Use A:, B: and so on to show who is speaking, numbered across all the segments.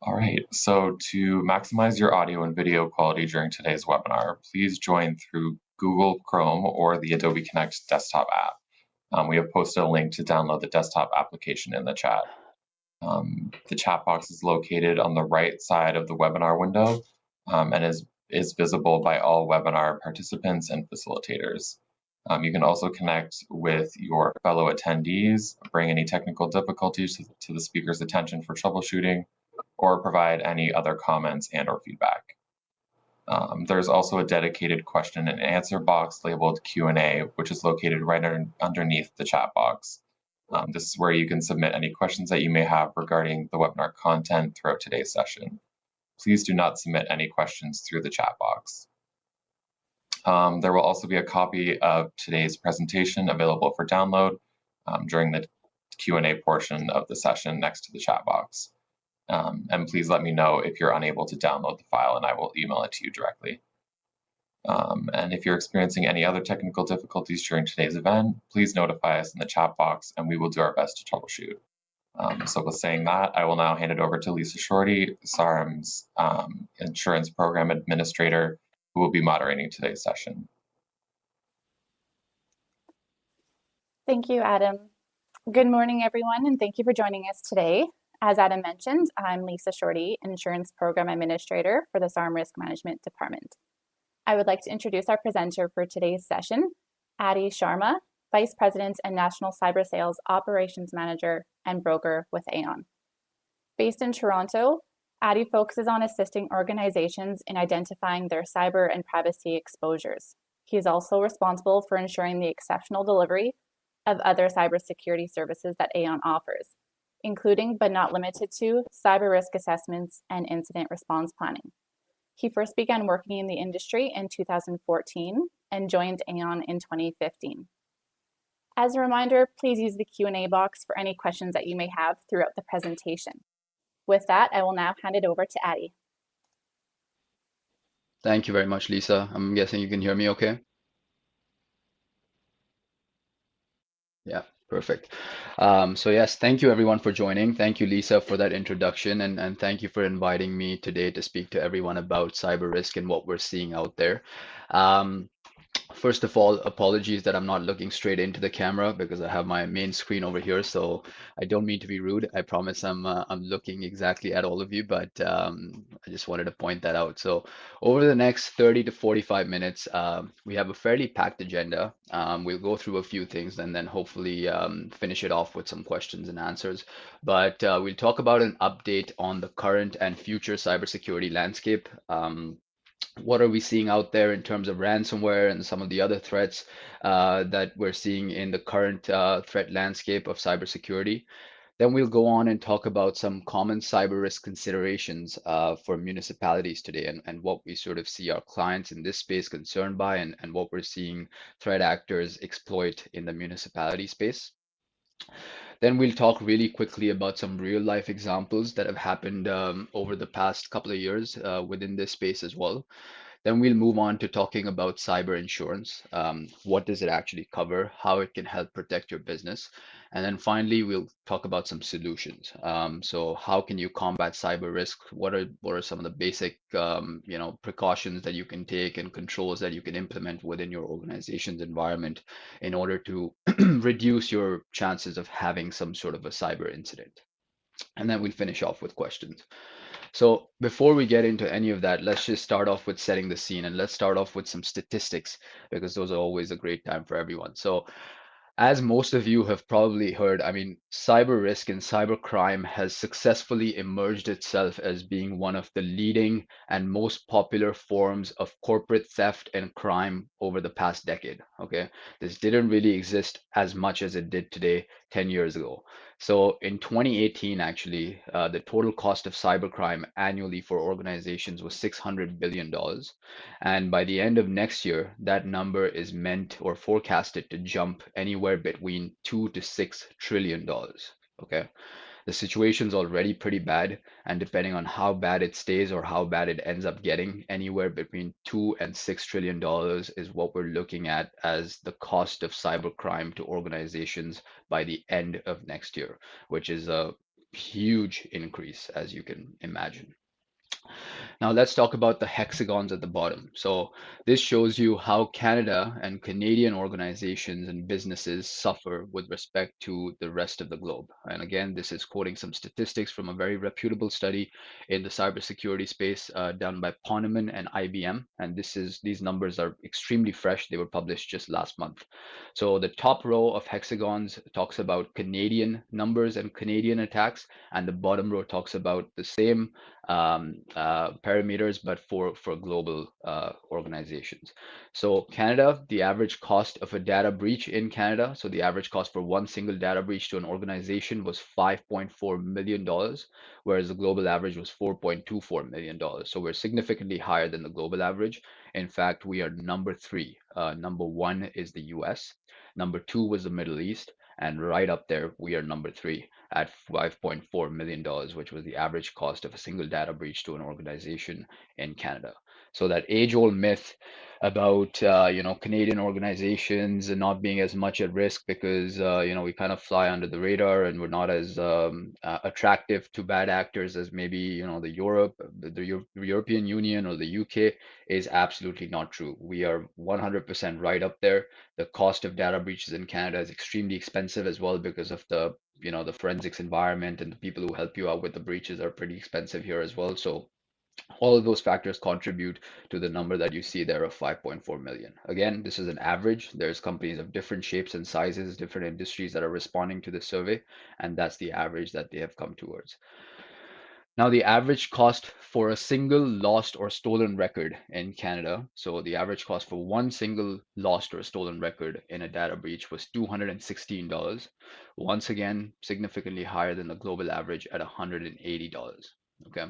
A: All right, so to maximize your audio and video quality during today's webinar, please join through Google Chrome or the Adobe Connect desktop app. We have posted a link to download the desktop application in the chat. The chat box is located on the right side of the webinar window and is visible by all webinar participants and facilitators. You can also connect with your fellow attendees, bring any technical difficulties to the speaker's attention for troubleshooting, or provide any other comments and or feedback. There's also a dedicated question and answer box labeled Q&A, which is located right underneath the chat box. This is where you can submit any questions that you may have regarding the webinar content throughout today's session. Please do not submit any questions through the chat box. There will also be a copy of today's presentation available for download during the Q&A portion of the session next to the chat box. And please let me know if you're unable to download the file and I will email it to you directly. And if you're experiencing any other technical difficulties during today's event, please notify us in the chat box and we will do our best to troubleshoot. So with saying that, I will now hand it over to Lisa Shorty, SARM's Insurance Program Administrator, who will be moderating today's session.
B: Thank you, Adam. Good morning, everyone, and thank you for joining us today. As Adam mentioned, I'm Lisa Shorty, Insurance Program Administrator for the SARM Risk Management Department. I would like to introduce our presenter for today's session, Adi Sharma, Vice President and National Cyber Sales Operations Manager and Broker with Aon. Based in Toronto, Adi focuses on assisting organizations in identifying their cyber and privacy exposures. He is also responsible for ensuring the exceptional delivery of other cybersecurity services that Aon offers, including but not limited to cyber risk assessments and incident response planning. He first began working in the industry in 2014 and joined Aon in 2015. As a reminder, please use the Q&A box for any questions that you may have throughout the presentation. With that, I will now hand it over to Adi.
C: Thank you very much, Lisa. I'm guessing you can hear me okay? Yeah, perfect. So yes, thank you everyone for joining. Thank you, Lisa, for that introduction, and thank you for inviting me today to speak to everyone about cyber risk and what we're seeing out there. First of all, apologies that I'm not looking straight into the camera because I have my main screen over here. So I don't mean to be rude. I promise I'm looking exactly at all of you, but I just wanted to point that out. So over the next 30 to 45 minutes, we have a fairly packed agenda. We'll go through a few things and then hopefully finish it off with some questions and answers. But we'll talk about an update on the current and future cybersecurity landscape. What are we seeing out there in terms of ransomware and some of the other threats that we're seeing in the current threat landscape of cybersecurity. Then we'll go on and talk about some common cyber risk considerations for municipalities today and what we sort of see our clients in this space concerned by and what we're seeing threat actors exploit in the municipality space. Then we'll talk really quickly about some real life examples that have happened over the past couple of years within this space as well. Then we'll move on to talking about cyber insurance. What does it actually cover? How it can help protect your business? And then finally, we'll talk about some solutions. So how can you combat cyber risk? What are some of the basic precautions that you can take and controls that you can implement within your organization's environment in order to reduce your chances of having some sort of a cyber incident? And then we'll finish off with questions. So before we get into any of that, let's just start off with setting the scene, and let's start off with some statistics because those are always a great time for everyone. So as most of you have probably heard, I mean, cyber risk and cyber crime has successfully emerged itself as being one of the leading and most popular forms of corporate theft and crime over the past decade. Okay, this didn't really exist as much as it did today 10 years ago. So in 2018, actually, the total cost of cybercrime annually for organizations was $600 billion. And by the end of next year, that number is meant or forecasted to jump anywhere between $2 to $6 trillion. Okay. The situation's already pretty bad, and depending on how bad it stays or how bad it ends up getting, anywhere between $2 and $6 trillion is what we're looking at as the cost of cybercrime to organizations by the end of next year, which is a huge increase, as you can imagine. Now let's talk about the hexagons at the bottom. So this shows you how Canada and Canadian organizations and businesses suffer with respect to the rest of the globe. And again, this is quoting some statistics from a very reputable study in the cybersecurity space done by Poneman and IBM. And these numbers are extremely fresh. They were published just last month. So the top row of hexagons talks about Canadian numbers and Canadian attacks, and the bottom row talks about the same parameters, but for global organizations. So Canada, the average cost of a data breach in Canada, so the average cost for one single data breach to an organization was $5.4 million, whereas the global average was $4.24 million. So we're significantly higher than the global average. In fact, we are number three. Number one is the US. Number two was the Middle East. And right up there, we are number three at $5.4 million, which was the average cost of a single data breach to an organization in Canada. So that age-old myth about Canadian organizations and not being as much at risk because we kind of fly under the radar and we're not as attractive to bad actors as maybe the European Union or the UK is absolutely not true. We are 100% right up there. The cost of data breaches in Canada is extremely expensive as well because of the forensics environment, and the people who help you out with the breaches are pretty expensive here as well. So all of those factors contribute to the number that you see there of 5.4 million. Again, this is an average. There's companies of different shapes and sizes, different industries that are responding to the survey, and that's the average that they have come towards. Now, the average cost for a single lost or stolen record in Canada, so the average cost for one single lost or stolen record in a data breach was $216. Once again, significantly higher than the global average at $180. Okay.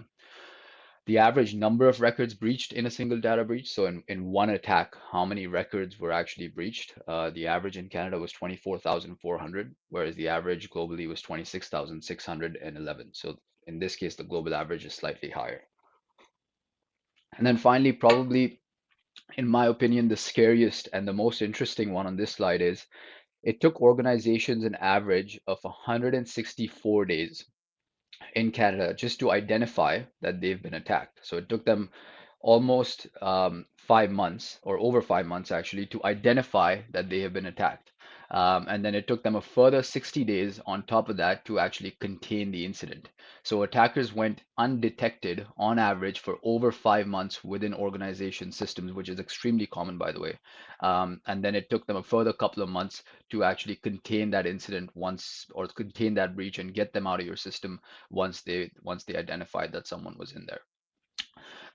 C: The average number of records breached in a single data breach, so in one attack, how many records were actually breached? The average in Canada was 24,400, whereas the average globally was 26,611. So in this case, the global average is slightly higher. And then finally, probably, in my opinion, the scariest and the most interesting one on this slide is it took organizations an average of 164 days in Canada just to identify that they've been attacked. So it took them almost 5 months, or over 5 months actually, to identify that they have been attacked. And then it took them a further 60 days on top of that to actually contain the incident. So attackers went undetected on average for over 5 months within organization systems, which is extremely common, by the way. And then it took them a further couple of months to actually contain that incident once, or contain that breach and get them out of your system once they identified that someone was in there.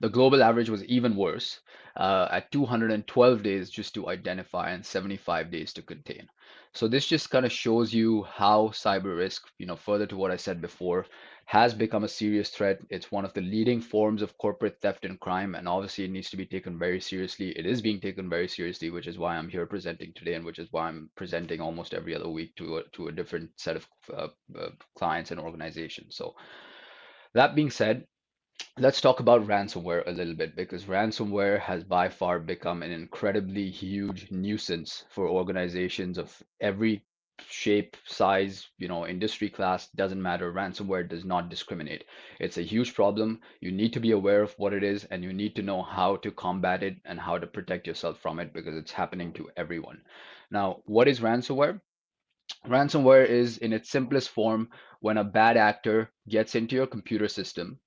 C: The global average was even worse at 212 days just to identify and 75 days to contain. So this just kind of shows you how cyber risk, further to what I said before, has become a serious threat. It's one of the leading forms of corporate theft and crime, and obviously it needs to be taken very seriously. It is being taken very seriously, which is why I'm here presenting today, and which is why I'm presenting almost every other week to a different set of clients and organizations. So that being said, let's talk about ransomware a little bit, because ransomware has by far become an incredibly huge nuisance for organizations of every shape, size, industry class, doesn't matter. Ransomware does not discriminate. It's a huge problem. You need to be aware of what it is, and you need to know how to combat it and how to protect yourself from it, because it's happening to everyone. Now, what is ransomware? Ransomware is, in its simplest form, when a bad actor gets into your computer system,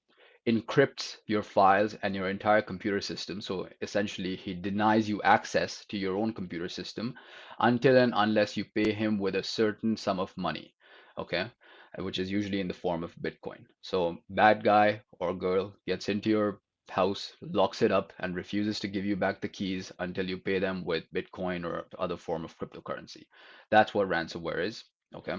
C: encrypts your files and your entire computer system. So essentially, he denies you access to your own computer system until and unless you pay him with a certain sum of money, okay? Which is usually in the form of Bitcoin. So bad guy or girl gets into your house, locks it up, and refuses to give you back the keys until you pay them with Bitcoin or other form of cryptocurrency. That's what ransomware is, okay?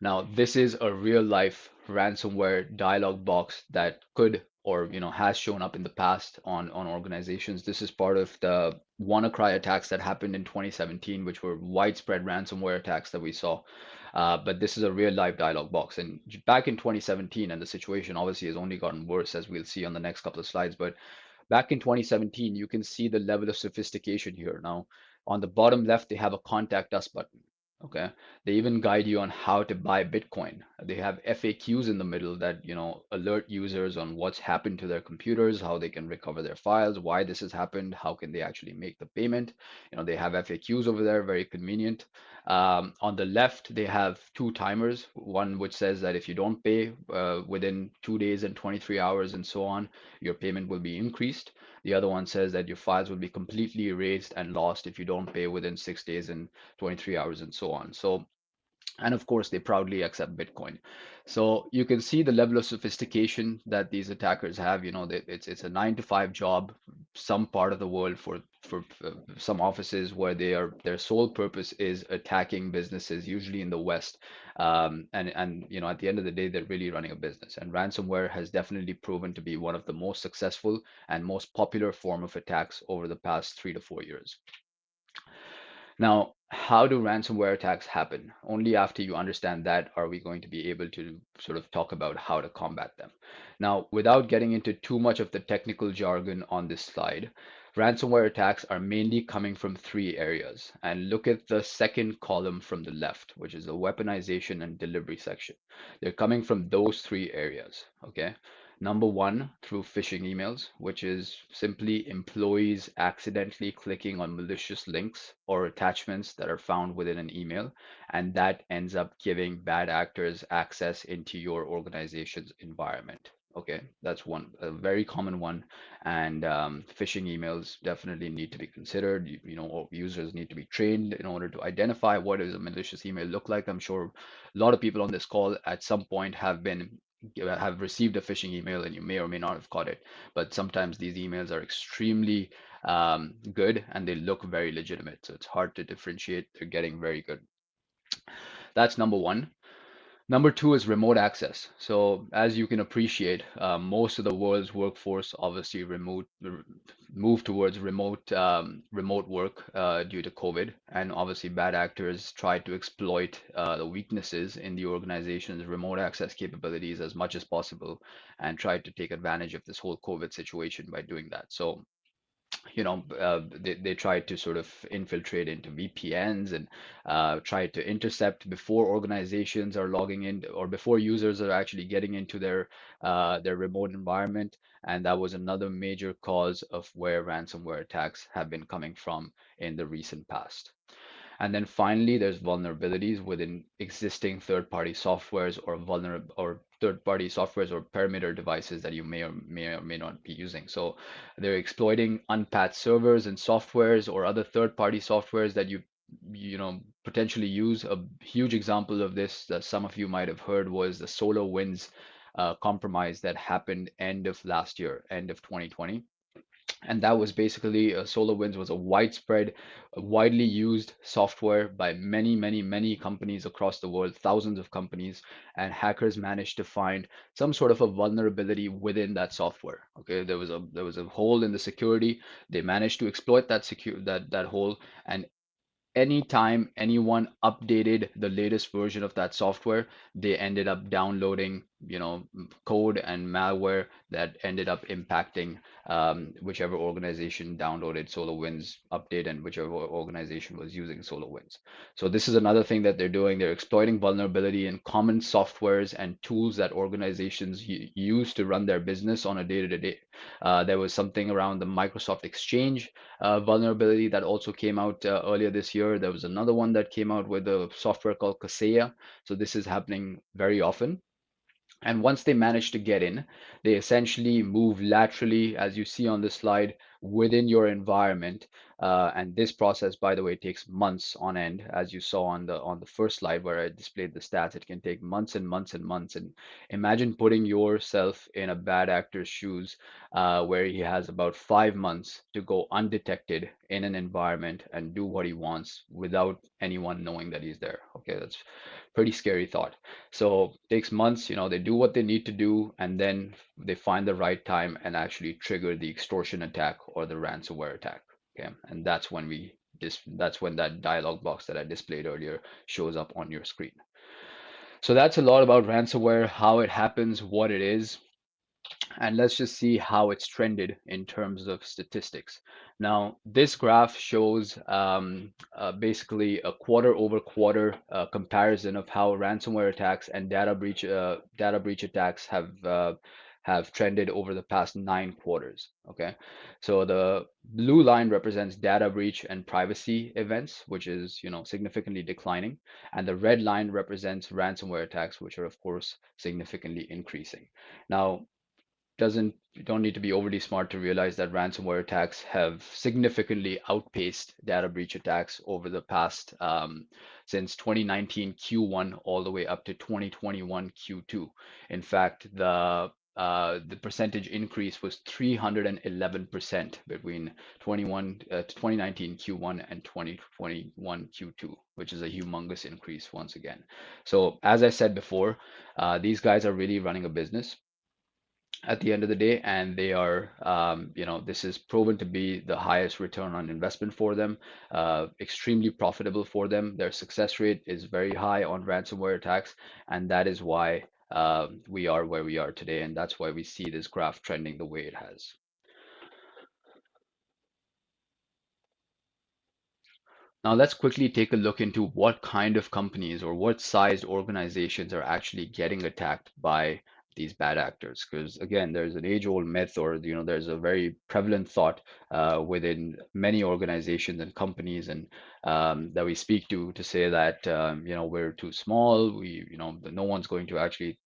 C: Now, this is a real life ransomware dialog box that could, or has shown up in the past on organizations. This is part of the WannaCry attacks that happened in 2017, which were widespread ransomware attacks that we saw. But this is a real life dialog box. And back in 2017, and the situation obviously has only gotten worse, as we'll see on the next couple of slides. But back in 2017, you can see the level of sophistication here. Now, on the bottom left, they have a contact us button. Okay. They even guide you on how to buy Bitcoin. They have FAQs in the middle that, alert users on what's happened to their computers, how they can recover their files, why this has happened, how can they actually make the payment. They have FAQs over there, very convenient. On the left, they have two timers, one which says that if you don't pay within 2 days and 23 hours and so on, your payment will be increased. The other one says that your files will be completely erased and lost if you don't pay within 6 days and 23 hours and so on. So, and of course, they proudly accept Bitcoin. So you can see the level of sophistication that these attackers have. It's a 9 to 5 job, some part of the world for some offices where their sole purpose is attacking businesses, usually in the West. And at the end of the day, they're really running a business. And ransomware has definitely proven to be one of the most successful and most popular form of attacks over the past 3 to 4 years. Now, how do ransomware attacks happen? Only after you understand that are we going to be able to sort of talk about how to combat them. Now, without getting into too much of the technical jargon on this slide, ransomware attacks are mainly coming from three areas. And look at the second column from the left, which is the weaponization and delivery section. They're coming from those three areas, okay? Number one, through phishing emails, which is simply employees accidentally clicking on malicious links or attachments that are found within an email, and that ends up giving bad actors access into your organization's environment. Okay, that's one, a very common one, and phishing emails definitely need to be considered. Users need to be trained in order to identify what does a malicious email look like. I'm sure a lot of people on this call at some point have received a phishing email and you may or may not have caught it. But sometimes these emails are extremely good and they look very legitimate. So it's hard to differentiate. They're getting very good. That's number one. Number two is remote access. So as you can appreciate, most of the world's workforce obviously move towards remote work due to COVID, and obviously bad actors try to exploit the weaknesses in the organization's remote access capabilities as much as possible, and try to take advantage of this whole COVID situation by doing that. So they try to sort of infiltrate into VPNs and try to intercept before organizations are logging in or before users are actually getting into their remote environment. And that was another major cause of where ransomware attacks have been coming from in the recent past. And then finally, there's vulnerabilities within existing third-party softwares or third-party softwares or perimeter devices that you may or may not be using. So they're exploiting unpatched servers and softwares or other third-party softwares that you potentially use. A huge example of this that some of you might have heard was the SolarWinds compromise that happened end of last year, end of 2020. And that was basically SolarWinds was a widespread, widely used software by many, many, many companies across the world, thousands of companies, and hackers managed to find some sort of a vulnerability within that software. Okay, there was a hole in the security. They managed to exploit that hole, and anytime anyone updated the latest version of that software, they ended up downloading, code and malware that ended up impacting whichever organization downloaded SolarWinds update and whichever organization was using SolarWinds. So this is another thing that they're doing. They're exploiting vulnerability in common softwares and tools that organizations use to run their business on a day-to-day. There was something around the Microsoft Exchange vulnerability that also came out earlier this year. There was another one that came out with a software called Kaseya. So this is happening very often. And once they manage to get in, they essentially move laterally, as you see on this slide, within your environment. And this process, by the way, takes months on end, as you saw on the first slide where I displayed the stats. It can take months and months and months. And imagine putting yourself in a bad actor's shoes, where he has about 5 months to go undetected in an environment and do what he wants without anyone knowing that he's there. Okay, that's pretty scary thought. So it takes months, they do what they need to do, and then they find the right time and actually trigger the extortion attack or the ransomware attack. Okay, and that's when that dialog box that I displayed earlier shows up on your screen. So that's a lot about ransomware, how it happens, what it is. And let's just see how it's trended in terms of statistics. Now, this graph shows basically a quarter over quarter comparison of how ransomware attacks and data breach attacks have trended over the past 9 quarters. Okay, so the blue line represents data breach and privacy events, which is significantly declining, and the red line represents ransomware attacks, which are of course significantly increasing. Now, doesn't you don't need to be overly smart to realize that ransomware attacks have significantly outpaced data breach attacks over the past since 2019 Q1 all the way up to 2021 Q2. In fact, the percentage increase was 311% between 2019 Q1 and 2021 Q2, which is a humongous increase once again. So as I said before, these guys are really running a business at the end of the day, and they are, this is proven to be the highest return on investment for them, extremely profitable for them. Their success rate is very high on ransomware attacks, and that is why we are where we are today, and that's why we see this graph trending the way it has. Now let's quickly take a look into what kind of companies or what sized organizations are actually getting attacked by these bad actors. Because again, there's an age-old myth, or there's a very prevalent thought within many organizations and companies, and that we speak to say that we're too small. No one's going to actually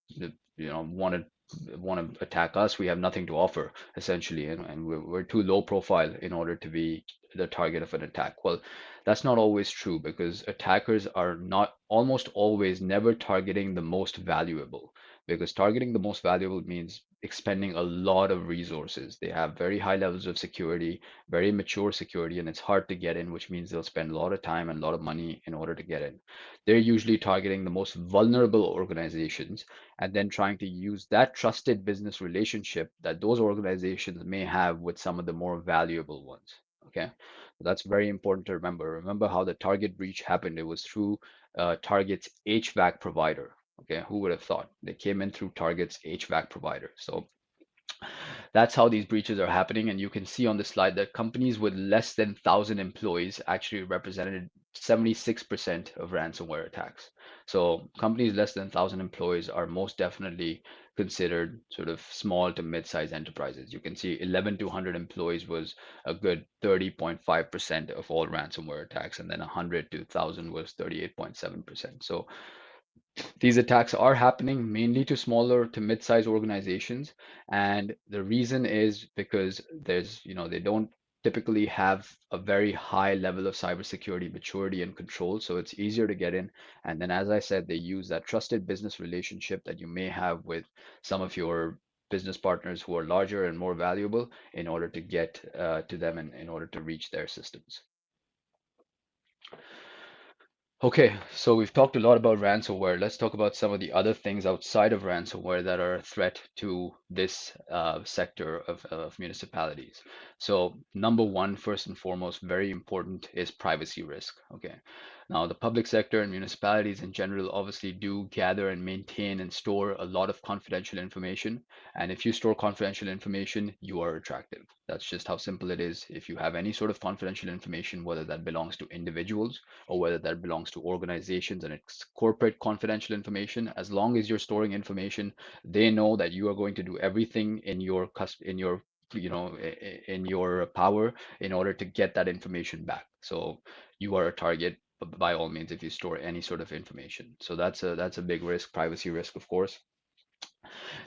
C: want to attack us. We have nothing to offer essentially, and we're too low profile in order to be the target of an attack. Well, that's not always true, because attackers are not almost always never targeting the most valuable, because targeting the most valuable means expending a lot of resources. They have very high levels of security, very mature security, and it's hard to get in, which means they'll spend a lot of time and a lot of money in order to get in. They're usually targeting the most vulnerable organizations and then trying to use that trusted business relationship that those organizations may have with some of the more valuable ones. Okay, that's very important to remember. Remember how the Target breach happened. It was through Target's HVAC provider. Okay, who would have thought? They came in through Target's HVAC provider. So that's how these breaches are happening. And you can see on the slide that companies with less than 1,000 employees actually represented 76% of ransomware attacks. So companies less than 1,000 employees are most definitely considered sort of small to mid-sized enterprises. You can see 11 to 100 employees was a good 30.5% of all ransomware attacks, and then 100 to 1,000 was 38.7%. So these attacks are happening mainly to smaller to mid-sized organizations, and the reason is because they don't typically have a very high level of cybersecurity maturity and control, so it's easier to get in. And then, as I said, they use that trusted business relationship that you may have with some of your business partners who are larger and more valuable in order to get to them and in order to reach their systems. Okay, so we've talked a lot about ransomware. Let's talk about some of the other things outside of ransomware that are a threat to this sector of municipalities. So number one, first and foremost, very important, is privacy risk. Okay, now the public sector and municipalities in general obviously do gather and maintain and store a lot of confidential information. And if you store confidential information, you are attractive. That's just how simple it is. If you have any sort of confidential information, whether that belongs to individuals or whether that belongs to organizations and it's corporate confidential information, as long as you're storing information, they know that you are going to do everything in your in your power in order to get that information back. So you are a target by all means if you store any sort of information. So that's a big risk, privacy risk, of course.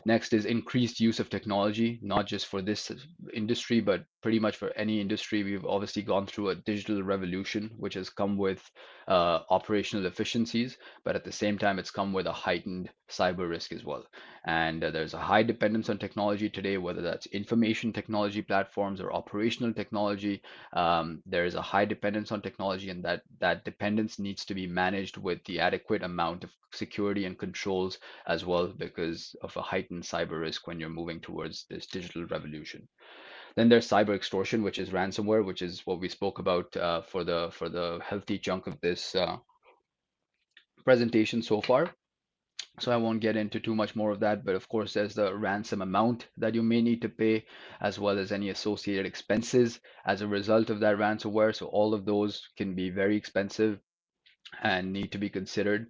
C: Next is increased use of technology, not just for this industry, but pretty much for any industry. We've obviously gone through a digital revolution, which has come with operational efficiencies, but at the same time, it's come with a heightened cyber risk as well. And there's a high dependence on technology today, whether that's information technology platforms or operational technology. There is a high dependence on technology, and that dependence needs to be managed with the adequate amount of security and controls as well, because of a heightened cyber risk when you're moving towards this digital revolution. Then there's cyber extortion, which is ransomware, which is what we spoke about for the healthy chunk of this presentation so far. So I won't get into too much more of that, but of course there's the ransom amount that you may need to pay, as well as any associated expenses as a result of that ransomware. So all of those can be very expensive and need to be considered.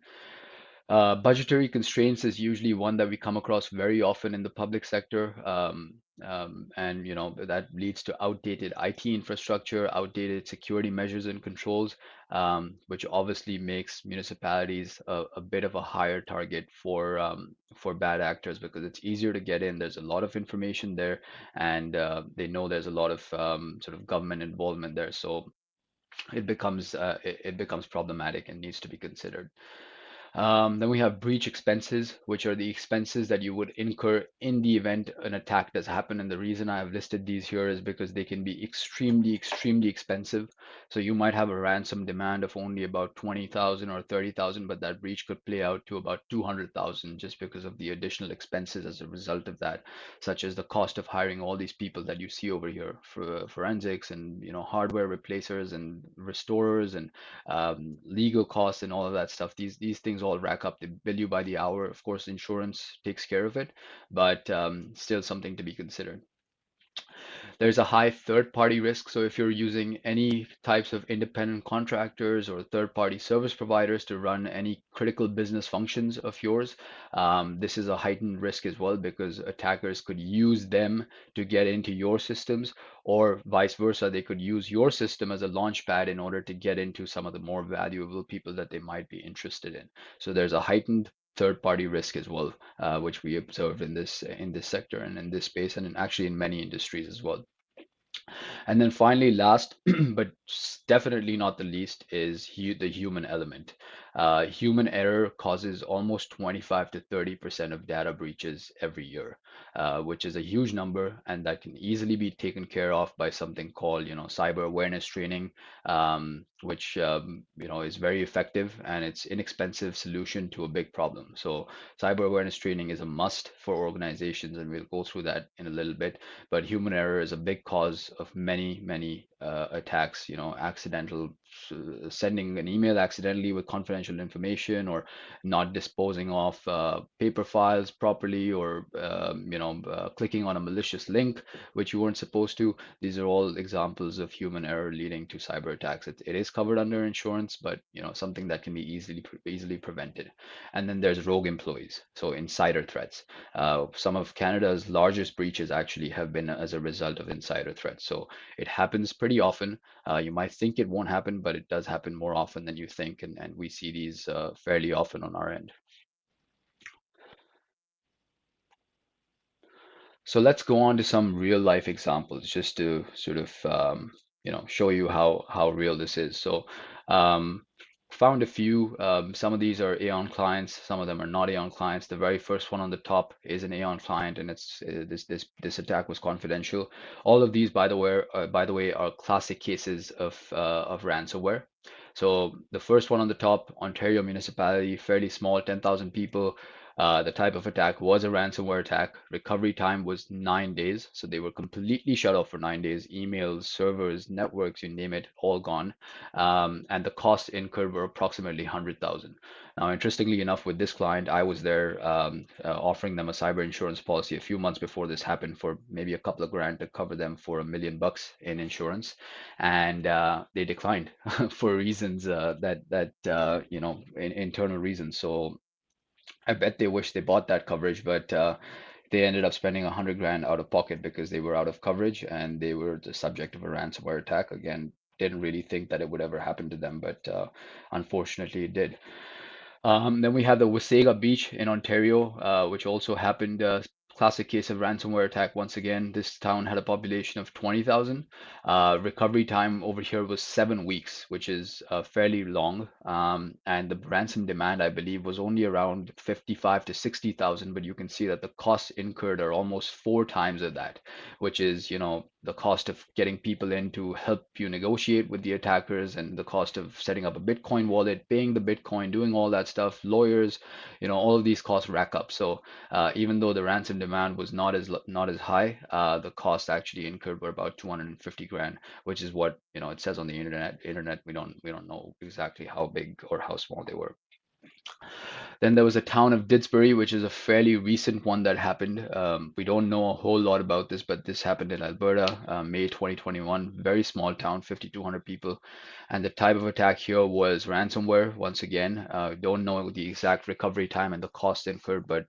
C: Budgetary constraints is usually one that we come across very often in the public sector, and that leads to outdated IT infrastructure, outdated security measures and controls, which obviously makes municipalities a bit of a higher target for bad actors because it's easier to get in. There's a lot of information there, and they know there's a lot of sort of government involvement there, so it becomes problematic and needs to be considered. Then we have breach expenses, which are the expenses that you would incur in the event an attack does happen. And the reason I have listed these here is because they can be extremely, extremely expensive. So you might have a ransom demand of only about 20,000 or 30,000, but that breach could play out to about 200,000 just because of the additional expenses as a result of that, such as the cost of hiring all these people that you see over here for forensics and hardware replacers and restorers and legal costs and all of that stuff. These things all rack up. They bill you by the hour. Of course, insurance takes care of it, but still something to be considered. There's a high third-party risk. So if you're using any types of independent contractors or third-party service providers to run any critical business functions of yours, this is a heightened risk as well because attackers could use them to get into your systems, or vice versa. They could use your system as a launch pad in order to get into some of the more valuable people that they might be interested in. So there's a heightened third-party risk as well, which we observe in this sector and in this space, and actually in many industries as well. And then finally, last but definitely not the least, is the human element. Human error causes almost 25 to 30% of data breaches every year, which is a huge number, and that can easily be taken care of by something called, cyber awareness training, which is very effective and it's inexpensive solution to a big problem. So cyber awareness training is a must for organizations, and we'll go through that in a little bit. But human error is a big cause of many, many attacks. Accidental sending an email accidentally with confidential information, or not disposing of paper files properly, or clicking on a malicious link which you weren't supposed to. These are all examples of human error leading to cyber attacks. It is covered under insurance, but something that can be easily prevented. And then there's rogue employees, so insider threats. Some of Canada's largest breaches actually have been as a result of insider threats. So it happens pretty often. You might think it won't happen, but it does happen more often than you think, and we see these fairly often on our end. So let's go on to some real life examples just to sort of show you how real this is. So um, found a few. Some of these are Aon clients, some of them are not Aon clients. The very first one on the top is an Aon client, and it's this attack was confidential. All of these, by the way, are classic cases of ransomware. So the first one on the top, Ontario municipality, fairly small, 10,000 people. The type of attack was a ransomware attack. Recovery time was 9 days. So they were completely shut off for 9 days. Emails, servers, networks, you name it, all gone. And the costs incurred were approximately 100,000. Now, interestingly enough, with this client, I was there offering them a cyber insurance policy a few months before this happened for maybe a couple of grand to cover them for $1 million in insurance, and they declined for reasons internal reasons. So I bet they wish they bought that coverage, but they ended up spending 100 grand out of pocket because they were out of coverage and they were the subject of a ransomware attack. Again, didn't really think that it would ever happen to them, but unfortunately it did. Then we have the Wasaga Beach in Ontario, which also happened. Classic case of ransomware attack. Once again, this town had a population of 20,000. Recovery time over here was 7 weeks, which is fairly long. And the ransom demand, I believe, was only around 55 to 60,000. But you can see that the costs incurred are almost 4 times of that, which is, the cost of getting people in to help you negotiate with the attackers, and the cost of setting up a Bitcoin wallet, paying the Bitcoin, doing all that stuff, lawyers, all of these costs rack up. So even though the ransom demand was not as high, the cost actually incurred were about 250 grand, which is what it says on the internet. We don't know exactly how big or how small they were. Then there was a town of Didsbury, which is a fairly recent one that happened. We don't know a whole lot about this, but this happened in Alberta, May 2021. Very small town, 5,200 people. And the type of attack here was ransomware. Once again, don't know the exact recovery time and the cost incurred, but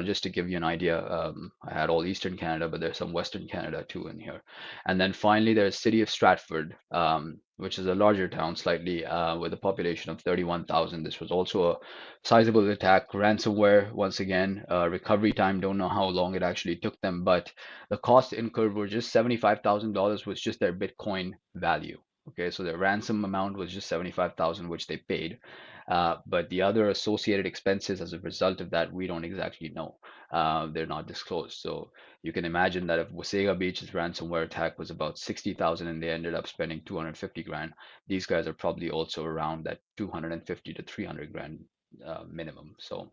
C: just to give you an idea, I had all Eastern Canada, but there's some Western Canada too in here. And then finally, there's city of Stratford, which is a larger town slightly, with a population of 31,000. This was also a sizable attack, ransomware, once again, recovery time, don't know how long it actually took them, but the cost incurred were just $75,000 was just their Bitcoin value. Okay, so their ransom amount was just 75,000, which they paid. But the other associated expenses as a result of that, we don't exactly know. They're not disclosed. So you can imagine that if Wasaga Beach's ransomware attack was about 60,000 and they ended up spending 250 grand, these guys are probably also around that 250 to 300 grand minimum. So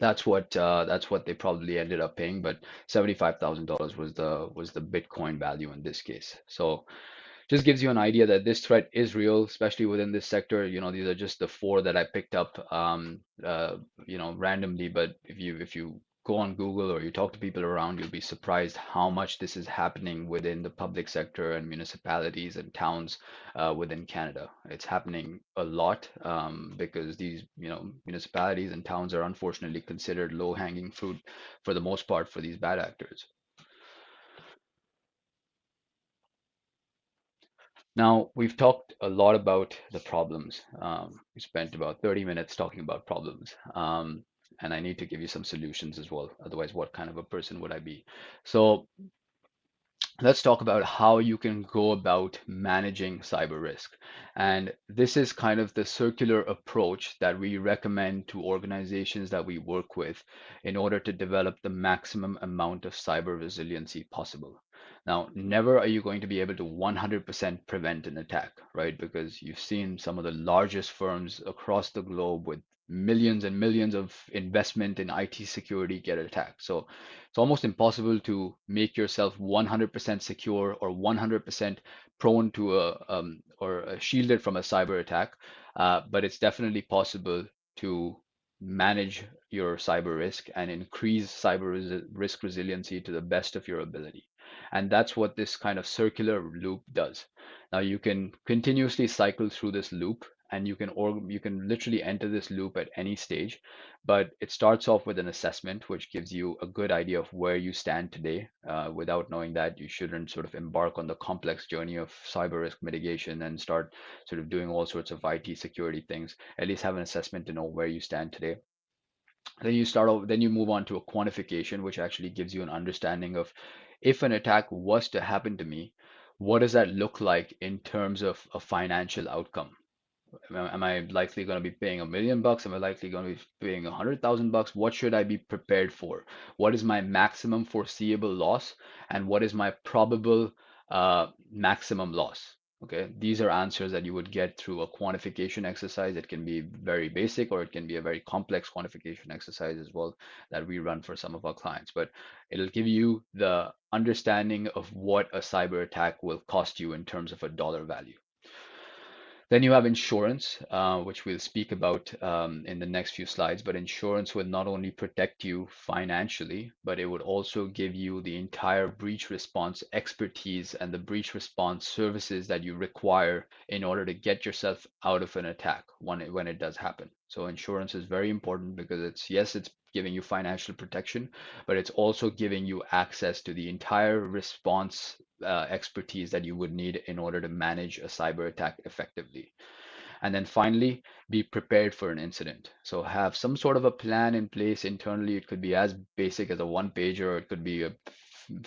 C: that's what they probably ended up paying. But $75,000 was the Bitcoin value in this case. So just gives you an idea that this threat is real, especially within this sector. These are just the four that I picked up, randomly. But if you go on Google or you talk to people around, you'll be surprised how much this is happening within the public sector and municipalities and towns within Canada. It's happening a lot because these, municipalities and towns are unfortunately considered low-hanging fruit for the most part for these bad actors. Now, we've talked a lot about the problems. We spent about 30 minutes talking about problems. And I need to give you some solutions as well. Otherwise, what kind of a person would I be? So let's talk about how you can go about managing cyber risk. And this is kind of the circular approach that we recommend to organizations that we work with in order to develop the maximum amount of cyber resiliency possible. Now, never are you going to be able to 100% prevent an attack, right? Because you've seen some of the largest firms across the globe with millions and millions of investment in IT security get attacked. So it's almost impossible to make yourself 100% secure or 100% prone to or shielded from a cyber attack, but it's definitely possible to manage your cyber risk and increase risk resiliency to the best of your ability. And that's what this kind of circular loop does. Now you can continuously cycle through this loop, and you can literally enter this loop at any stage, but it starts off with an assessment, which gives you a good idea of where you stand today. Without knowing that, you shouldn't sort of embark on the complex journey of cyber risk mitigation and start sort of doing all sorts of IT security things. At least have an assessment to know where you stand today. Then you move on to a quantification, which actually gives you an understanding of, if an attack was to happen to me, what does that look like in terms of a financial outcome? Am I likely going to be paying $1 million? Am I likely going to be paying $100,000? What should I be prepared for? What is my maximum foreseeable loss? And what is my probable maximum loss? Okay, these are answers that you would get through a quantification exercise. It can be very basic, or it can be a very complex quantification exercise as well that we run for some of our clients. But it'll give you the understanding of what a cyber attack will cost you in terms of a dollar value. Then you have insurance, which we'll speak about in the next few slides. But insurance will not only protect you financially, but it would also give you the entire breach response expertise and the breach response services that you require in order to get yourself out of an attack when it does happen. So insurance is very important because it's giving you financial protection, but it's also giving you access to the entire response expertise that you would need in order to manage a cyber attack effectively. And then finally, be prepared for an incident. So have some sort of a plan in place internally. It could be as basic as a one pager, or it could be a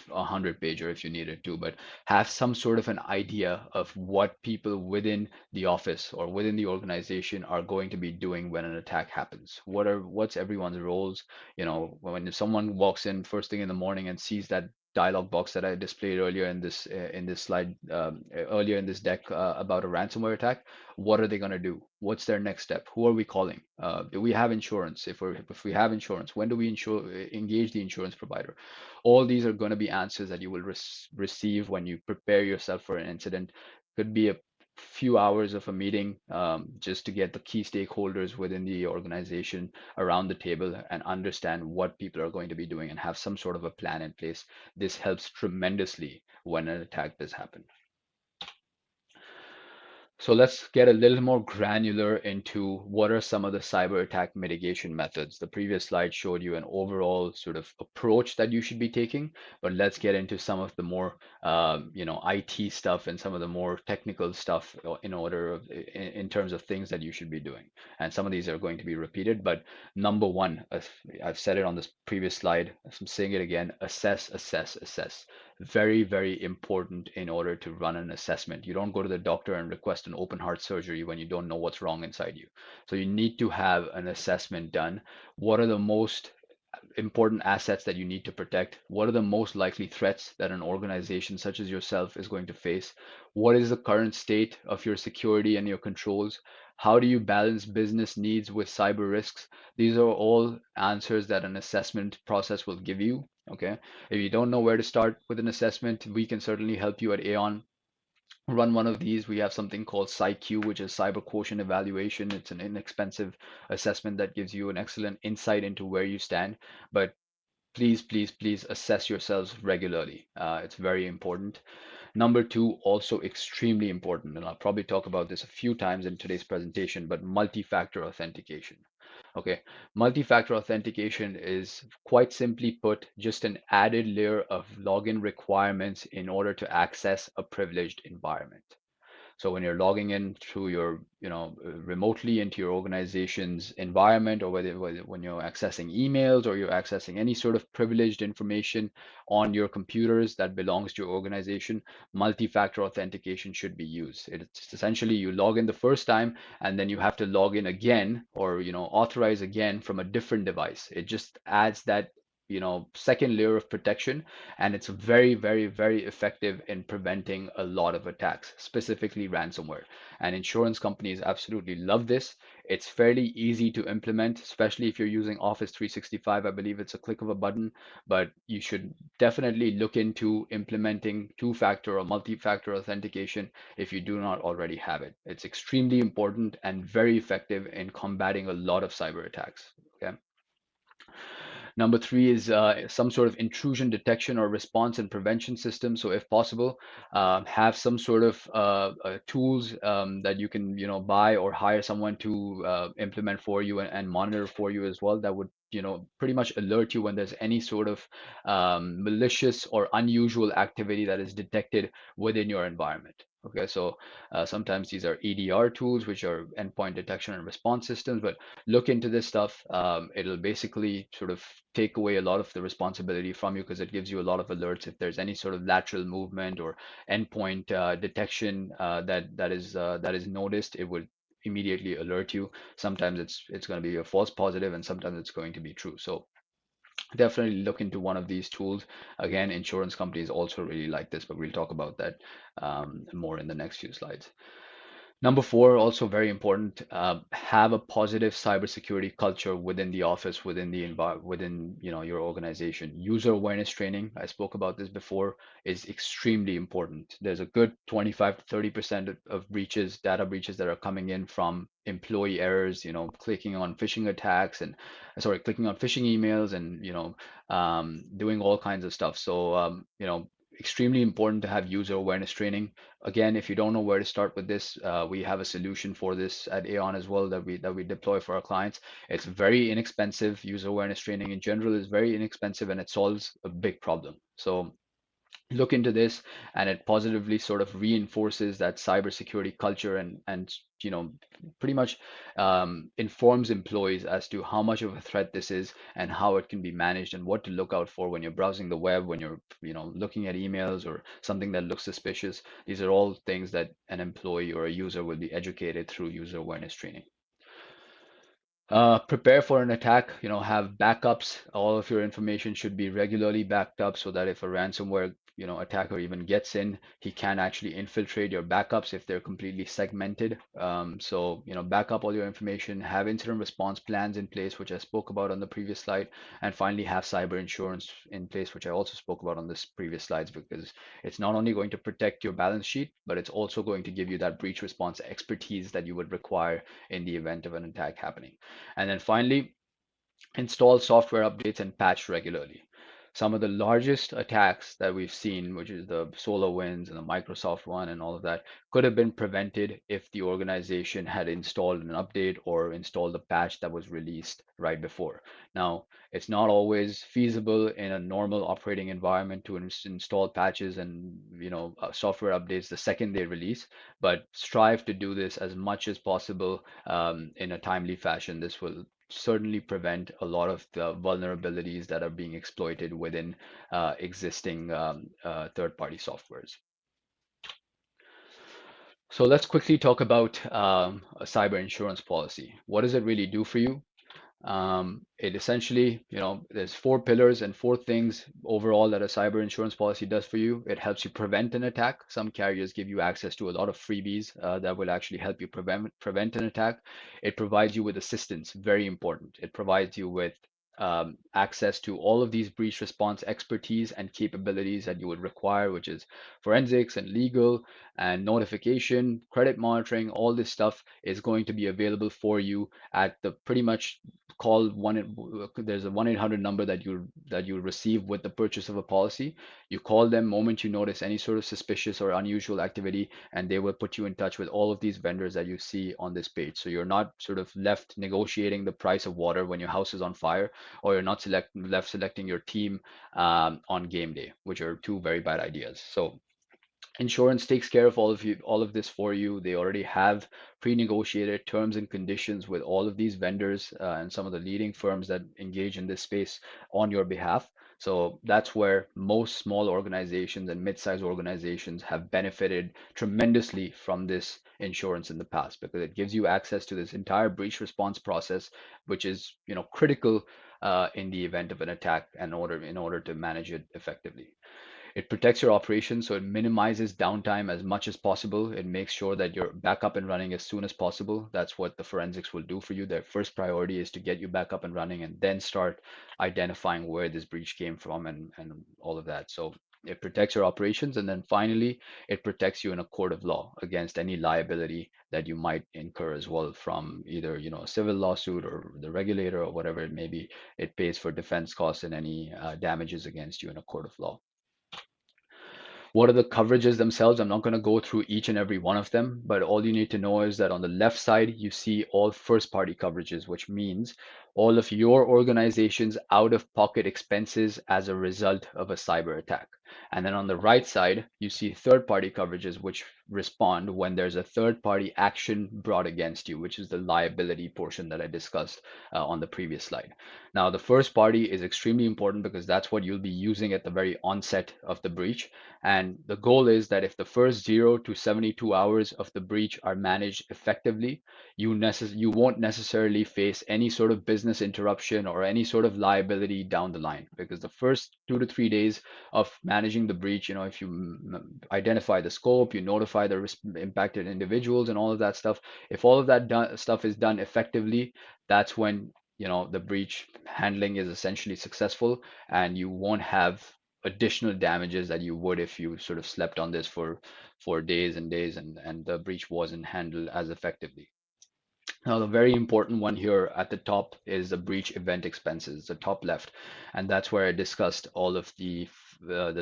C: 100 pager if you needed to, but have some sort of an idea of what people within the office or within the organization are going to be doing when an attack happens. What's everyone's roles? When someone walks in first thing in the morning and sees that dialog box that I displayed earlier in this slide, earlier in this deck, about a ransomware attack, what are they going to do? What's their next step? Who are we calling? Do we have insurance? If we have insurance, when do we engage the insurance provider? All these are going to be answers that you will receive when you prepare yourself for an incident. Could be a few hours of a meeting just to get the key stakeholders within the organization around the table and understand what people are going to be doing and have some sort of a plan in place. This helps tremendously when an attack does happen. So let's get a little more granular into what are some of the cyber attack mitigation methods. The previous slide showed you an overall sort of approach that you should be taking, but let's get into some of the more, IT stuff and some of the more technical stuff in terms of things that you should be doing. And some of these are going to be repeated, but number one, as I've said it on this previous slide, I'm saying it again, assess, assess, assess. Very, very important in order to run an assessment. You don't go to the doctor and request an open heart surgery when you don't know what's wrong inside you. So you need to have an assessment done. What are the most important assets that you need to protect? What are the most likely threats that an organization such as yourself is going to face? What is the current state of your security and your controls? How do you balance business needs with cyber risks? These are all answers that an assessment process will give you. Okay. If you don't know where to start with an assessment, we can certainly help you at Aon run one of these. We have something called PsyQ, which is Cyber Quotient Evaluation. It's an inexpensive assessment that gives you an excellent insight into where you stand. But please, please, please assess yourselves regularly. It's very important. Number two, also extremely important, and I'll probably talk about this a few times in today's presentation, but multi-factor authentication. Okay, multi-factor authentication is quite simply put just an added layer of login requirements in order to access a privileged environment. So when you're logging in through your, remotely into your organization's environment, or whether when you're accessing emails or you're accessing any sort of privileged information on your computers that belongs to your organization, multi-factor authentication should be used. It's essentially you log in the first time and then you have to log in again or, authorize again from a different device. It just adds that second layer of protection, and it's very, very, very effective in preventing a lot of attacks, specifically ransomware. And insurance companies absolutely love this. It's fairly easy to implement, especially if you're using Office 365. I believe it's a click of a button, but you should definitely look into implementing two-factor or multi-factor authentication if you do not already have it. It's extremely important and very effective in combating a lot of cyber attacks. Okay. Number three is some sort of intrusion detection or response and prevention system. So if possible, have some sort of tools that you can, buy or hire someone to implement for you and monitor for you as well. That would, pretty much alert you when there's any sort of malicious or unusual activity that is detected within your environment. Okay, so sometimes these are EDR tools, which are endpoint detection and response systems, but look into this stuff. It'll basically sort of take away a lot of the responsibility from you because it gives you a lot of alerts if there's any sort of lateral movement or endpoint detection that is noticed. It would immediately alert you. Sometimes it's going to be a false positive, and sometimes it's going to be true. So definitely look into one of these tools. Again, insurance companies also really like this, but we'll talk about that more in the next few slides. Number four, also very important, have a positive cybersecurity culture within the office, within the within your organization. User awareness training, I spoke about this before, is extremely important. There's a good 25 to 30% of breaches, data breaches that are coming in from employee errors, clicking on phishing attacks and clicking on phishing emails and doing all kinds of stuff. So extremely important to have user awareness training. Again, if you don't know where to start with this, we have a solution for this at Aon as well that we deploy for our clients. It's very inexpensive. User awareness training in general is very inexpensive, and it solves a big problem. So look into this, and it positively sort of reinforces that cybersecurity culture and pretty much informs employees as to how much of a threat this is and how it can be managed and what to look out for when you're browsing the web, when you're looking at emails or something that looks suspicious. These are all things that an employee or a user will be educated through user awareness training. Prepare for an attack, have backups. All of your information should be regularly backed up so that if a ransomware, attacker even gets in, he can actually infiltrate your backups if they're completely segmented. So back up all your information, have incident response plans in place, which I spoke about on the previous slide, and finally have cyber insurance in place, which I also spoke about on this previous slides, because it's not only going to protect your balance sheet, but it's also going to give you that breach response expertise that you would require in the event of an attack happening. And then finally, install software updates and patch regularly. Some of the largest attacks that we've seen, which is the SolarWinds and the Microsoft one and all of that, could have been prevented if the organization had installed an update or installed a patch that was released right before. Now, it's not always feasible in a normal operating environment to install patches and software updates the second they release, but strive to do this as much as possible in a timely fashion. This will certainly prevent a lot of the vulnerabilities that are being exploited within existing third-party softwares. So let's quickly talk about a cyber insurance policy. What does it really do for you? It essentially, there's 4 pillars and 4 things overall that a cyber insurance policy does for you. It helps you prevent an attack. Some carriers give you access to a lot of freebies that will actually help you prevent an attack. It provides you with assistance, very important. It provides you with access to all of these breach response expertise and capabilities that you would require, which is forensics and legal and notification, credit monitoring. All this stuff is going to be available for you at the pretty much call there's a 1-800 number that you'll receive with the purchase of a policy. You call them moment you notice any sort of suspicious or unusual activity, and they will put you in touch with all of these vendors that you see on this page. So you're not sort of left negotiating the price of water when your house is on fire, or you're not left selecting your team on game day, which are 2 very bad ideas. So insurance takes care of all of this for you. They already have pre-negotiated terms and conditions with all of these vendors and some of the leading firms that engage in this space on your behalf. So that's where most small organizations and mid-sized organizations have benefited tremendously from this insurance in the past, because it gives you access to this entire breach response process, which is critical in the event of an attack in order to manage it effectively. It protects your operations, so it minimizes downtime as much as possible. It makes sure that you're back up and running as soon as possible. That's what the forensics will do for you. Their first priority is to get you back up and running and then start identifying where this breach came from and all of that. So it protects your operations. And then finally, it protects you in a court of law against any liability that you might incur as well from either, a civil lawsuit or the regulator or whatever it may be. It pays for defense costs and any damages against you in a court of law. What are the coverages themselves? I'm not going to go through each and every one of them, but all you need to know is that on the left side, you see all first party coverages, which means all of your organization's out of pocket expenses as a result of a cyber attack. And then on the right side, you see third party coverages, which respond when there's a third party action brought against you, which is the liability portion that I discussed on the previous slide. Now, the first party is extremely important because that's what you'll be using at the very onset of the breach. And the goal is that if the first 0 to 72 hours of the breach are managed effectively, you won't necessarily face any sort of business interruption or any sort of liability down the line, because the first 2 to 3 days of managing the breach, if you identify the scope, you notify the impacted individuals and all of that stuff, if all of that stuff is done effectively, that's when the breach handling is essentially successful, and you won't have additional damages that you would if you sort of slept on this for days and days and the breach wasn't handled as effectively. Now, the very important one here at the top is the breach event expenses, the top left. And that's where I discussed all of the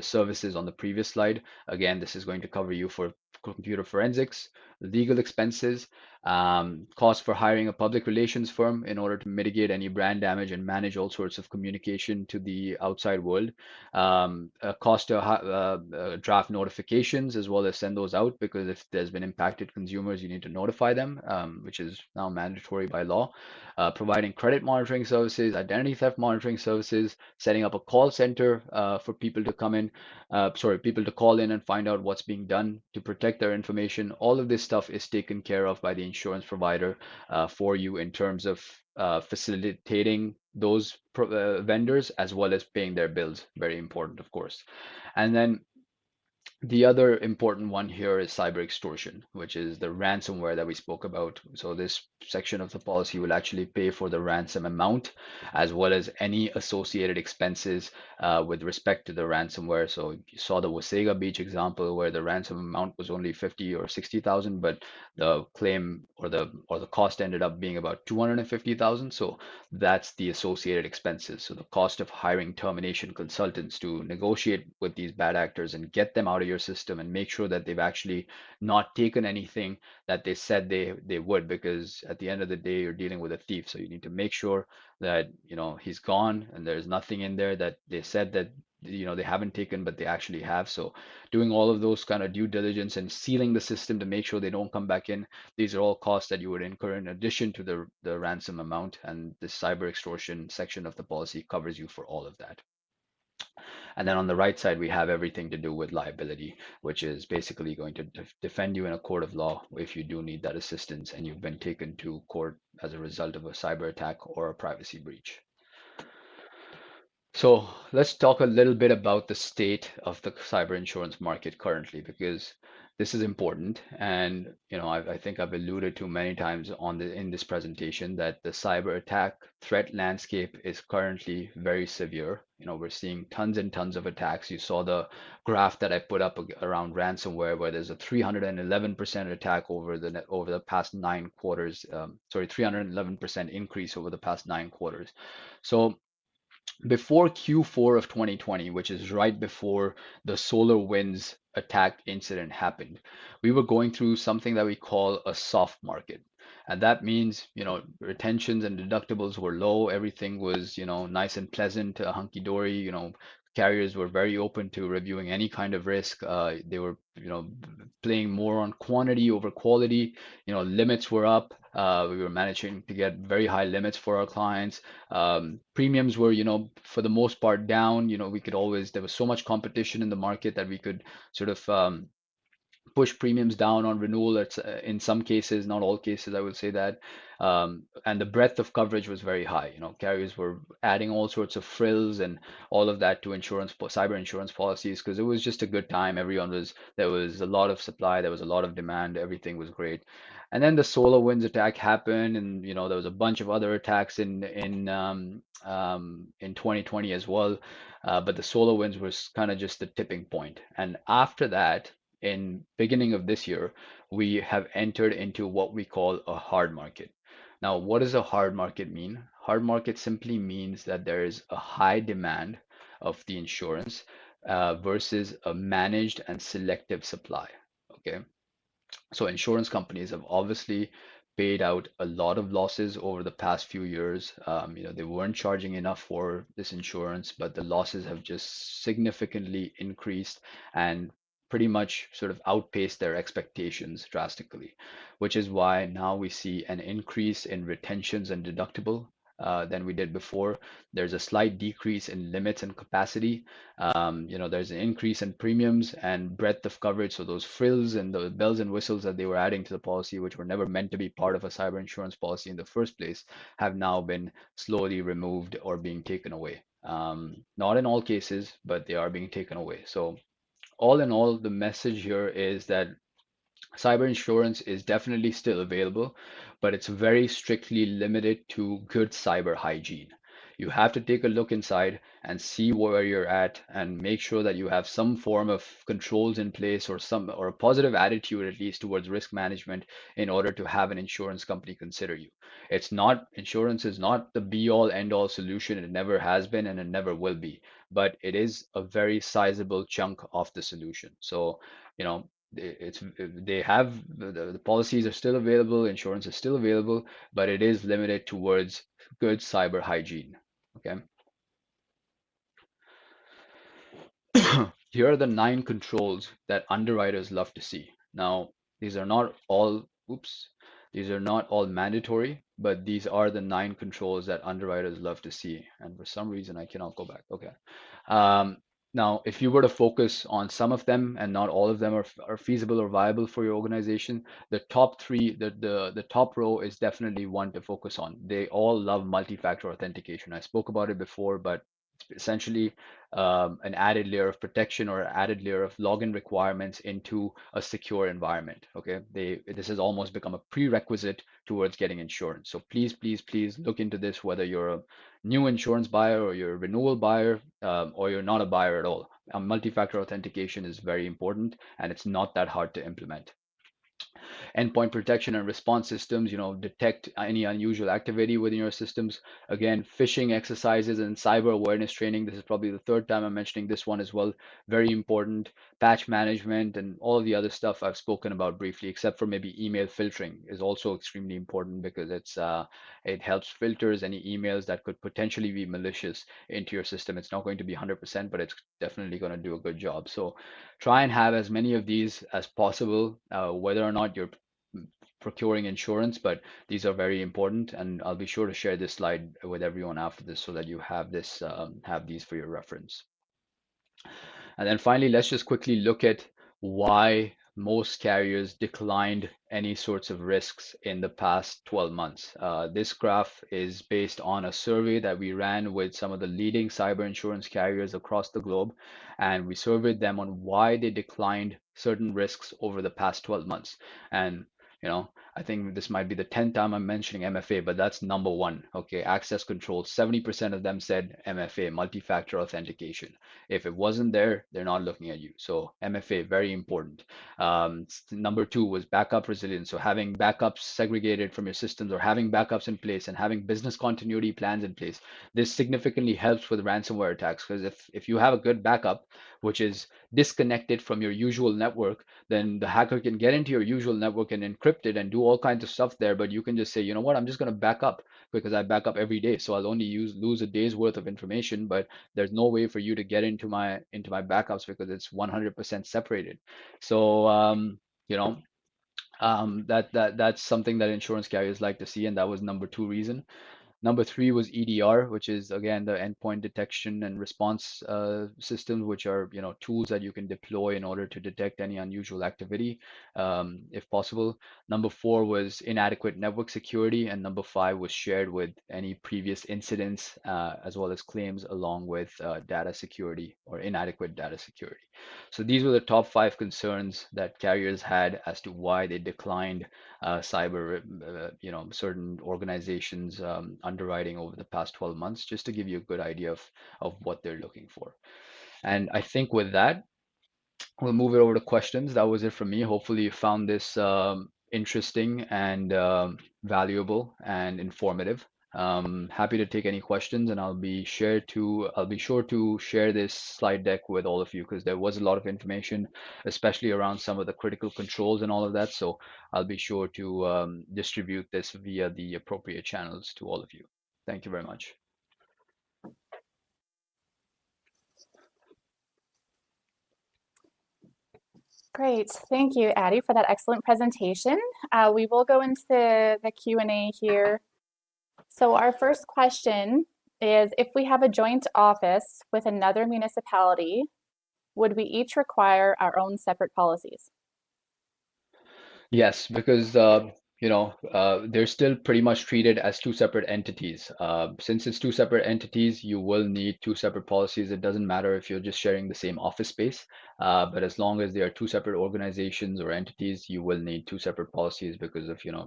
C: services on the previous slide. Again, this is going to cover you for computer forensics, legal expenses, cost for hiring a public relations firm in order to mitigate any brand damage and manage all sorts of communication to the outside world, a cost to draft notifications as well as send those out, because if there's been impacted consumers, you need to notify them, which is now mandatory by law, providing credit monitoring services, identity theft monitoring services, setting up a call center for people to people to call in and find out what's being done to protect their information. All of this stuff is taken care of by the insurance provider for you in terms of facilitating those vendors as well as paying their bills. Very important, of course. And then The other important one here is cyber extortion, which is the ransomware that we spoke about. So this section of the policy will actually pay for the ransom amount as well as any associated expenses with respect to the ransomware. So you saw the Wasega Beach example where the ransom amount was only 50 or 60,000, but the claim or the cost ended up being about 250,000. So that's the associated expenses. So the cost of hiring termination consultants to negotiate with these bad actors and get them out of your system and make sure that they've actually not taken anything that they said they would, because at the end of the day, you're dealing with a thief. So you need to make sure that, he's gone and there's nothing in there that they said that they haven't taken, but they actually have. So doing all of those kind of due diligence and sealing the system to make sure they don't come back in, these are all costs that you would incur in addition to the ransom amount, and the cyber extortion section of the policy covers you for all of that. And then on the right side, we have everything to do with liability, which is basically going to defend you in a court of law if you do need that assistance and you've been taken to court as a result of a cyber attack or a privacy breach. So let's talk a little bit about the state of the cyber insurance market currently, because this is important. And I think I've alluded to many times in this presentation that the cyber attack threat landscape is currently very severe. We're seeing tons and tons of attacks. You saw the graph that I put up around ransomware, where there's a 311% attack over the past 9 quarters. 311% increase over the past 9 quarters. So before Q4 of 2020, which is right before the SolarWinds attack incident happened, we were going through something that we call a soft market. And that means, retentions and deductibles were low. Everything was, nice and pleasant, hunky-dory. Carriers were very open to reviewing any kind of risk. They were, playing more on quantity over quality. Limits were up. We were managing to get very high limits for our clients. Premiums were, for the most part down. There was so much competition in the market that we could sort of push premiums down on renewal. In some cases, not all cases, I would say that. And the breadth of coverage was very high. Carriers were adding all sorts of frills and all of that to cyber insurance policies, because it was just a good time. There was a lot of supply, there was a lot of demand, everything was great. And then the SolarWinds attack happened, and there was a bunch of other attacks in 2020 as well. But the SolarWinds was kind of just the tipping point. And after that, in beginning of this year, we have entered into what we call a hard market. Now, what does a hard market mean? Hard market simply means that there is a high demand of the insurance versus a managed and selective supply. Okay. So insurance companies have obviously paid out a lot of losses over the past few years. They weren't charging enough for this insurance, but the losses have just significantly increased and pretty much sort of outpaced their expectations drastically, which is why now we see an increase in retentions and deductible than we did before. There's a slight decrease in limits and capacity. There's an increase in premiums and breadth of coverage. So those frills and the bells and whistles that they were adding to the policy, which were never meant to be part of a cyber insurance policy in the first place, have now been slowly removed or being taken away. Not in all cases, but they are being taken away. So all in all, the message here is that cyber insurance is definitely still available, but it's very strictly limited to good cyber hygiene. You have to take a look inside and see where you're at and make sure that you have some form of controls in place, or a positive attitude at least towards risk management, in order to have an insurance company consider you. Insurance is not the be all end all solution. It never has been and it never will be, but it is a very sizable chunk of the solution. So, you know, it's they have the policies are still available, insurance is still available, but it is limited towards good cyber hygiene. Okay. Here are the 9 controls that underwriters love to see. Now, these are not all, oops, these are not all mandatory, but these are the 9 controls that underwriters love to see. And for some reason, I cannot go back. Okay. Now, if you were to focus on some of them and not all of them are feasible or viable for your organization, the top 3, the top row is definitely one to focus on. They all love multi-factor authentication. I spoke about it before, but it's essentially an added layer of protection or added layer of login requirements into a secure environment. Okay, this has almost become a prerequisite towards getting insurance. So please, please, please look into this, whether you're a new insurance buyer or you're a renewal buyer, or you're not a buyer at all. Multi-factor authentication is very important, and it's not that hard to implement. Endpoint protection and response systems, detect any unusual activity within your systems. Again, phishing exercises and cyber awareness training. This is probably the third time I'm mentioning this one as well. Very important. Patch management and all of the other stuff I've spoken about briefly, except for maybe email filtering, is also extremely important because it helps filters any emails that could potentially be malicious into your system. It's not going to be 100%, but it's definitely going to do a good job. So try and have as many of these as possible, whether or not you're procuring insurance, but these are very important, and I'll be sure to share this slide with everyone after this so that you have these for your reference. And then finally, let's just quickly look at why most carriers declined any sorts of risks in the past 12 months. This graph is based on a survey that we ran with some of the leading cyber insurance carriers across the globe, and we surveyed them on why they declined certain risks over the past 12 months. And I think this might be the 10th time I'm mentioning MFA, but that's number one. Okay, access control. 70% of them said MFA, multi-factor authentication. If it wasn't there, they're not looking at you. So MFA, very important. Number two was backup resilience. So having backups segregated from your systems, or having backups in place and having business continuity plans in place. This significantly helps with ransomware attacks, because if you have a good backup, which is disconnected from your usual network, then the hacker can get into your usual network and encrypt it and do all kinds of stuff there. But you can just say, you know what, I'm just going to back up because I back up every day. So I'll only lose a day's worth of information, but there's no way for you to get into my backups because it's 100% separated. So that's something that insurance carriers like to see, and that was number two reason. Number three was EDR, which is again the endpoint detection and response systems, which are tools that you can deploy in order to detect any unusual activity, if possible. Number four was inadequate network security, and number five was shared with any previous incidents, as well as claims, along with data security or inadequate data security. So these were the top five concerns that carriers had as to why they declined cyber, certain organizations underwriting over the past 12 months, just to give you a good idea of what they're looking for. And I think with that, we'll move it over to questions. That was it from me. Hopefully you found this interesting and valuable and informative. Happy to take any questions, and I'll be sure to share this slide deck with all of you, because there was a lot of information, especially around some of the critical controls and all of that. So I'll be sure to distribute this via the appropriate channels to all of you. Thank you very much.
B: Great, thank you, Addy, for that excellent presentation. We will go into the Q&A here. So our first question is, if we have a joint office with another municipality, would we each require our own separate policies?
C: Yes, because they're still pretty much treated as two separate entities. Since it's two separate entities, you will need two separate policies. It doesn't matter if you're just sharing the same office space, but as long as they are two separate organizations or entities, you will need two separate policies because of your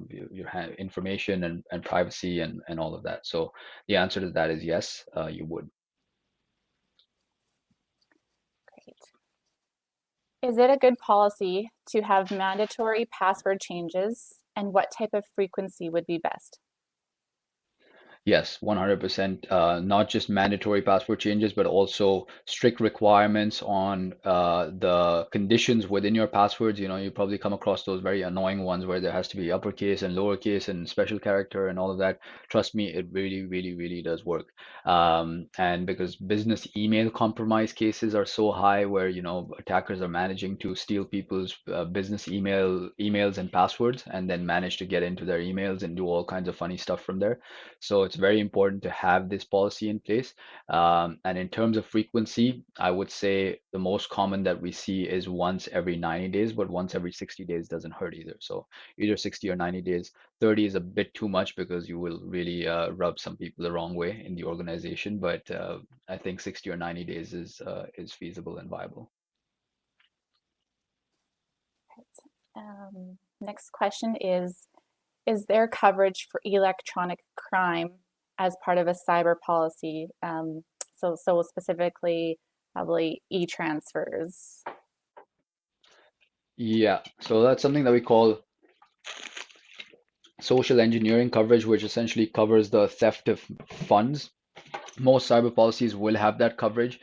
C: information and privacy and all of that. So the answer to that is yes, you would.
B: Great. Is it a good policy to have mandatory password changes, and what type of frequency would be best?
C: Yes, 100%. Not just mandatory password changes, but also strict requirements on the conditions within your passwords. You probably come across those very annoying ones where there has to be uppercase and lowercase and special character and all of that. Trust me, it really, really, really does work. And because business email compromise cases are so high, where attackers are managing to steal people's business emails and passwords, and then manage to get into their emails and do all kinds of funny stuff from there. So it's very important to have this policy in place. And in terms of frequency, I would say the most common that we see is once every 90 days, but once every 60 days doesn't hurt either. So either 60 or 90 days. 30 is a bit too much because you will really rub some people the wrong way in the organization. But I think 60 or 90 days is feasible and viable.
B: Next question is there coverage for electronic crime as part of a cyber policy? So specifically, probably e-transfers.
C: Yeah, so that's something that we call social engineering coverage, which essentially covers the theft of funds. Most cyber policies will have that coverage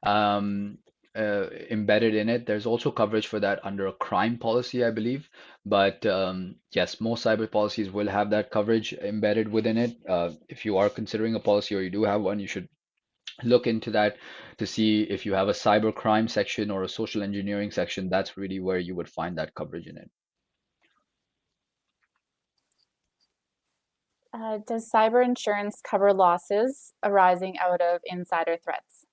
C: um, embedded in it. There's also coverage for that under a crime policy, I believe. But yes, most cyber policies will have that coverage embedded within it. If you are considering a policy or you do have one, you should look into that to see if you have a cyber crime section or a social engineering section. That's really where you would find that coverage in it.
B: Does cyber insurance cover losses arising out of insider threats?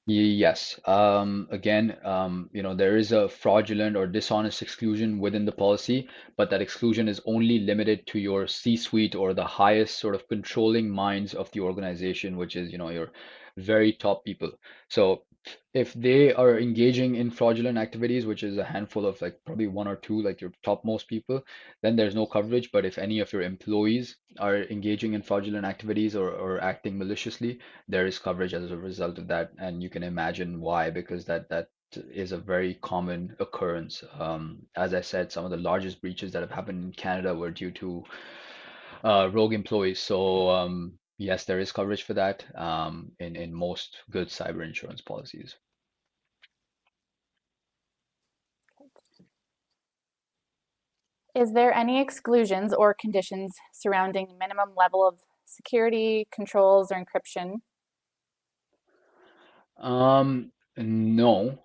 C: Yes. Again, there is a fraudulent or dishonest exclusion within the policy, but that exclusion is only limited to your C-suite or the highest sort of controlling minds of the organization, which is, your very top people. So if they are engaging in fraudulent activities, which is a handful of like probably one or two, like your topmost people, then there's no coverage. But if any of your employees are engaging in fraudulent activities or acting maliciously, there is coverage as a result of that, and you can imagine why, because that is a very common occurrence. As I said, some of the largest breaches that have happened in Canada were due to rogue employees. So yes, there is coverage for that in most good cyber insurance policies.
B: Is there any exclusions or conditions surrounding minimum level of security, controls, or encryption?
C: No,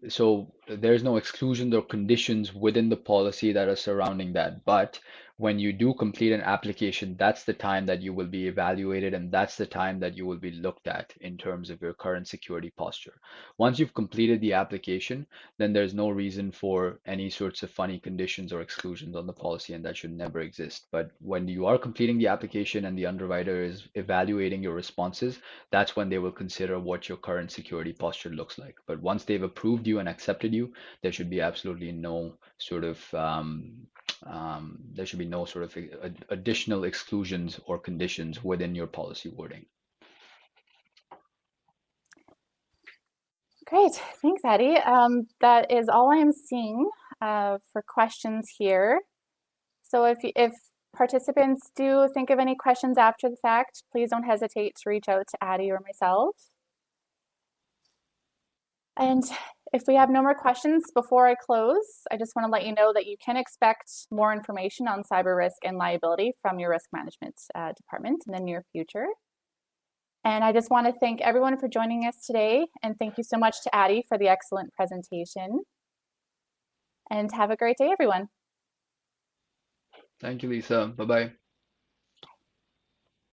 C: so there's no exclusions or conditions within the policy that are surrounding that. But when you do complete an application, that's the time that you will be evaluated, and that's the time that you will be looked at in terms of your current security posture. Once you've completed the application, then there's no reason for any sorts of funny conditions or exclusions on the policy, and that should never exist. But when you are completing the application and the underwriter is evaluating your responses, that's when they will consider what your current security posture looks like. But once they've approved you and accepted you, there should be absolutely no sort of additional exclusions or conditions within your policy wording.
B: Great, thanks, Addie. That is all I'm seeing for questions here. So if participants do think of any questions after the fact, please don't hesitate to reach out to Addie or myself. And if we have no more questions before I close, I just want to let you know that you can expect more information on cyber risk and liability from your risk management department in the near future. And I just want to thank everyone for joining us today. And thank you so much to Addie for the excellent presentation. And have a great day, everyone.
C: Thank you, Lisa. Bye-bye.